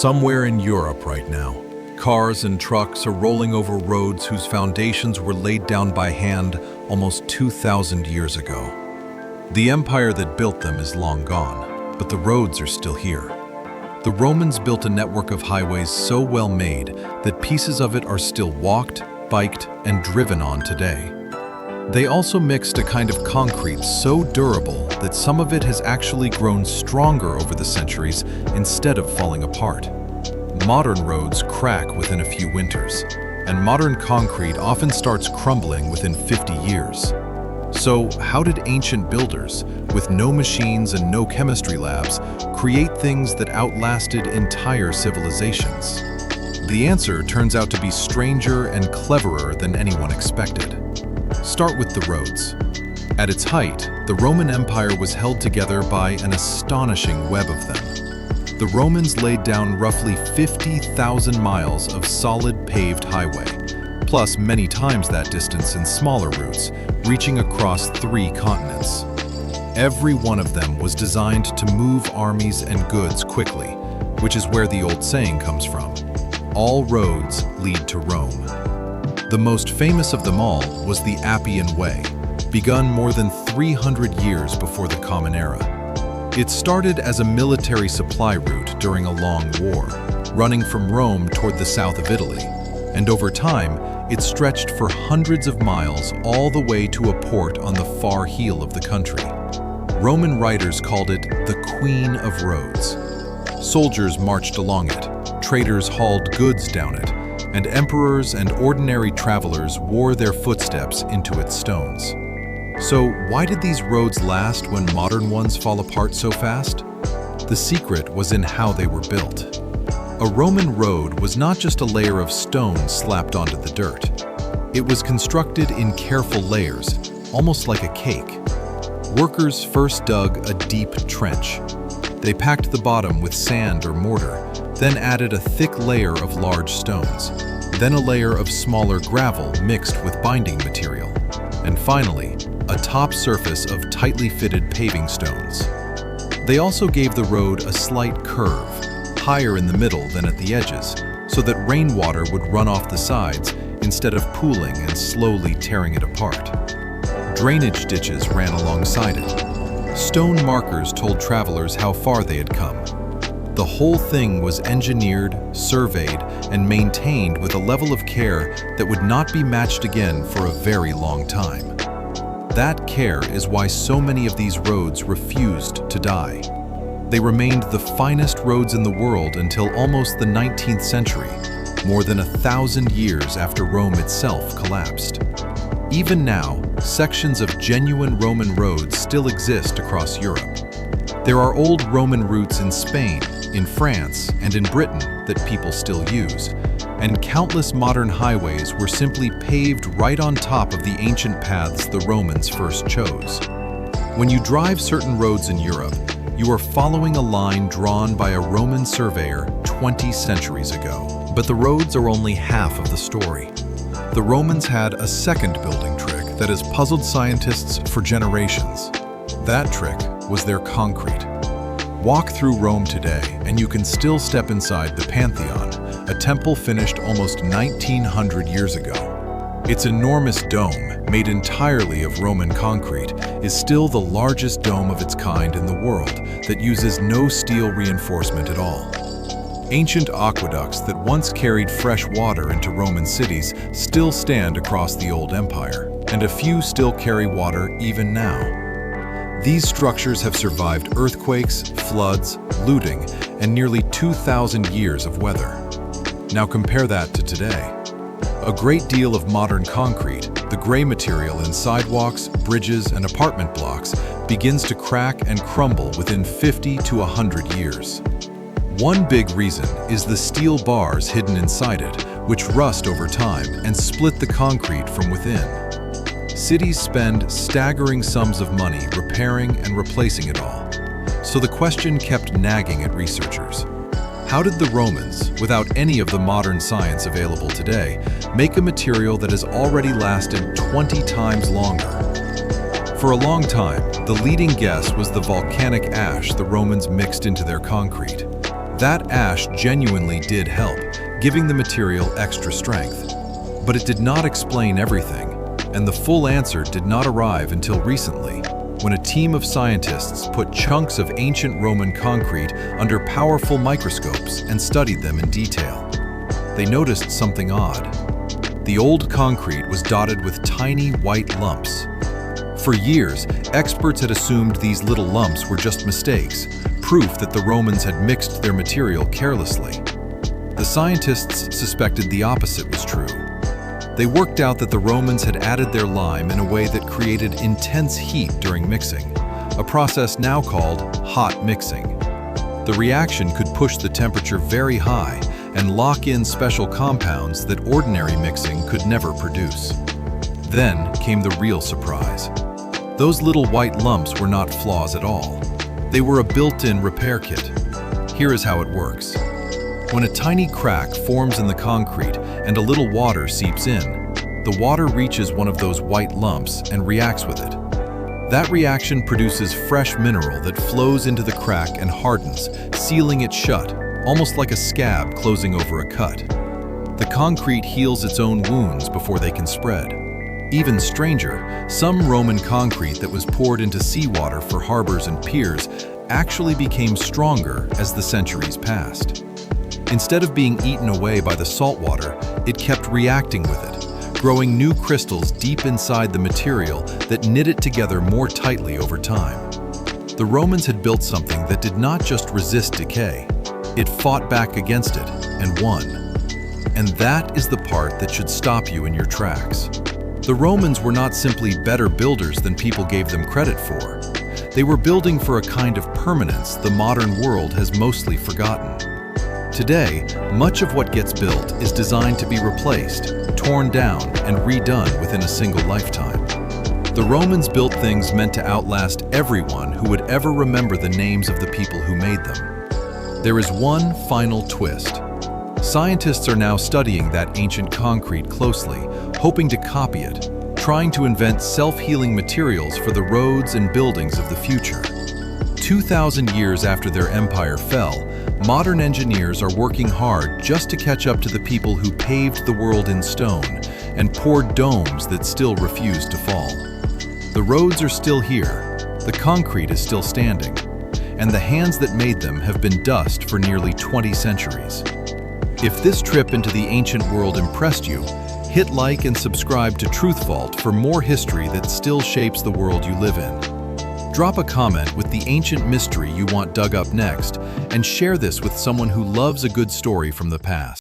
Somewhere in Europe right now, cars and trucks are rolling over roads whose foundations were laid down by hand almost 2,000 years ago. The empire that built them is long gone, but the roads are still here. The Romans built a network of highways so well made that pieces of it are still walked, biked, and driven on today. They also mixed a kind of concrete so durable that some of it has actually grown stronger over the centuries instead of falling apart. Modern roads crack within a few winters, and modern concrete often starts crumbling within 50 years. So, how did ancient builders, with no machines and no chemistry labs, create things that outlasted entire civilizations? The answer turns out to be stranger and cleverer than anyone expected. Start with the roads. At its height, the Roman Empire was held together by an astonishing web of them. The Romans laid down roughly 50,000 miles of solid paved highway, plus many times that distance in smaller routes, reaching across 3 continents. Every one of them was designed to move armies and goods quickly, which is where the old saying comes from: all roads lead to Rome. The most famous of them all was the Appian Way, begun more than 300 years before the Common Era. It started as a military supply route during a long war, running from Rome toward the south of Italy, and over time, it stretched for hundreds of miles all the way to a port on the far heel of the country. Roman writers called it the Queen of Roads. Soldiers marched along it, traders hauled goods down it, and emperors and ordinary travelers wore their footsteps into its stones. So why did these roads last when modern ones fall apart so fast? The secret was in how they were built. A Roman road was not just a layer of stone slapped onto the dirt. It was constructed in careful layers, almost like a cake. Workers first dug a deep trench. They packed the bottom with sand or mortar, then added a thick layer of large stones, then a layer of smaller gravel mixed with binding material, and finally, a top surface of tightly fitted paving stones. They also gave the road a slight curve, higher in the middle than at the edges, so that rainwater would run off the sides instead of pooling and slowly tearing it apart. Drainage ditches ran alongside it. Stone markers told travelers how far they had come. The whole thing was engineered, surveyed, and maintained with a level of care that would not be matched again for a very long time. That care is why so many of these roads refused to die. They remained the finest roads in the world until almost the 19th century, more than 1,000 years after Rome itself collapsed. Even now, sections of genuine Roman roads still exist across Europe. There are old Roman routes in Spain, in France, and in Britain that people still use, and countless modern highways were simply paved right on top of the ancient paths the Romans first chose. When you drive certain roads in Europe, you are following a line drawn by a Roman surveyor 20 centuries ago. But the roads are only half of the story. The Romans had a second building trick that has puzzled scientists for generations. That trick was their concrete. Walk through Rome today and you can still step inside the Pantheon, a temple finished almost 1,900 years ago. Its enormous dome, made entirely of Roman concrete, is still the largest dome of its kind in the world that uses no steel reinforcement at all. Ancient aqueducts that once carried fresh water into Roman cities still stand across the old empire, and a few still carry water even now. These structures have survived earthquakes, floods, looting, and nearly 2,000 years of weather. Now compare that to today. A great deal of modern concrete, the gray material in sidewalks, bridges, and apartment blocks, begins to crack and crumble within 50 to 100 years. One big reason is the steel bars hidden inside it, which rust over time and split the concrete from within. Cities spend staggering sums of money repairing and replacing it all. So the question kept nagging at researchers. How did the Romans, without any of the modern science available today, make a material that has already lasted 20 times longer? For a long time, the leading guess was the volcanic ash the Romans mixed into their concrete. That ash genuinely did help, giving the material extra strength. But it did not explain everything, and the full answer did not arrive until recently, when a team of scientists put chunks of ancient Roman concrete under powerful microscopes and studied them in detail. They noticed something odd. The old concrete was dotted with tiny white lumps. For years, experts had assumed these little lumps were just mistakes, proof that the Romans had mixed their material carelessly. The scientists suspected the opposite was true. They worked out that the Romans had added their lime in a way that created intense heat during mixing, a process now called hot mixing. The reaction could push the temperature very high and lock in special compounds that ordinary mixing could never produce. Then came the real surprise. Those little white lumps were not flaws at all. They were a built-in repair kit. Here is how it works. When a tiny crack forms in the concrete and a little water seeps in, the water reaches one of those white lumps and reacts with it. That reaction produces fresh mineral that flows into the crack and hardens, sealing it shut, almost like a scab closing over a cut. The concrete heals its own wounds before they can spread. Even stranger, some Roman concrete that was poured into seawater for harbors and piers actually became stronger as the centuries passed. Instead of being eaten away by the salt water, it kept reacting with it, growing new crystals deep inside the material that knit it together more tightly over time. The Romans had built something that did not just resist decay. It fought back against it and won. And that is the part that should stop you in your tracks. The Romans were not simply better builders than people gave them credit for. They were building for a kind of permanence the modern world has mostly forgotten. Today, much of what gets built is designed to be replaced, torn down, and redone within a single lifetime. The Romans built things meant to outlast everyone who would ever remember the names of the people who made them. There is one final twist. Scientists are now studying that ancient concrete closely, hoping to copy it, trying to invent self-healing materials for the roads and buildings of the future. 2,000 years after their empire fell, modern engineers are working hard just to catch up to the people who paved the world in stone and poured domes that still refuse to fall. The roads are still here, the concrete is still standing, and the hands that made them have been dust for nearly 20 centuries. If this trip into the ancient world impressed you, hit like and subscribe to Truth Vault for more history that still shapes the world you live in. Drop a comment with the ancient mystery you want dug up next, and share this with someone who loves a good story from the past.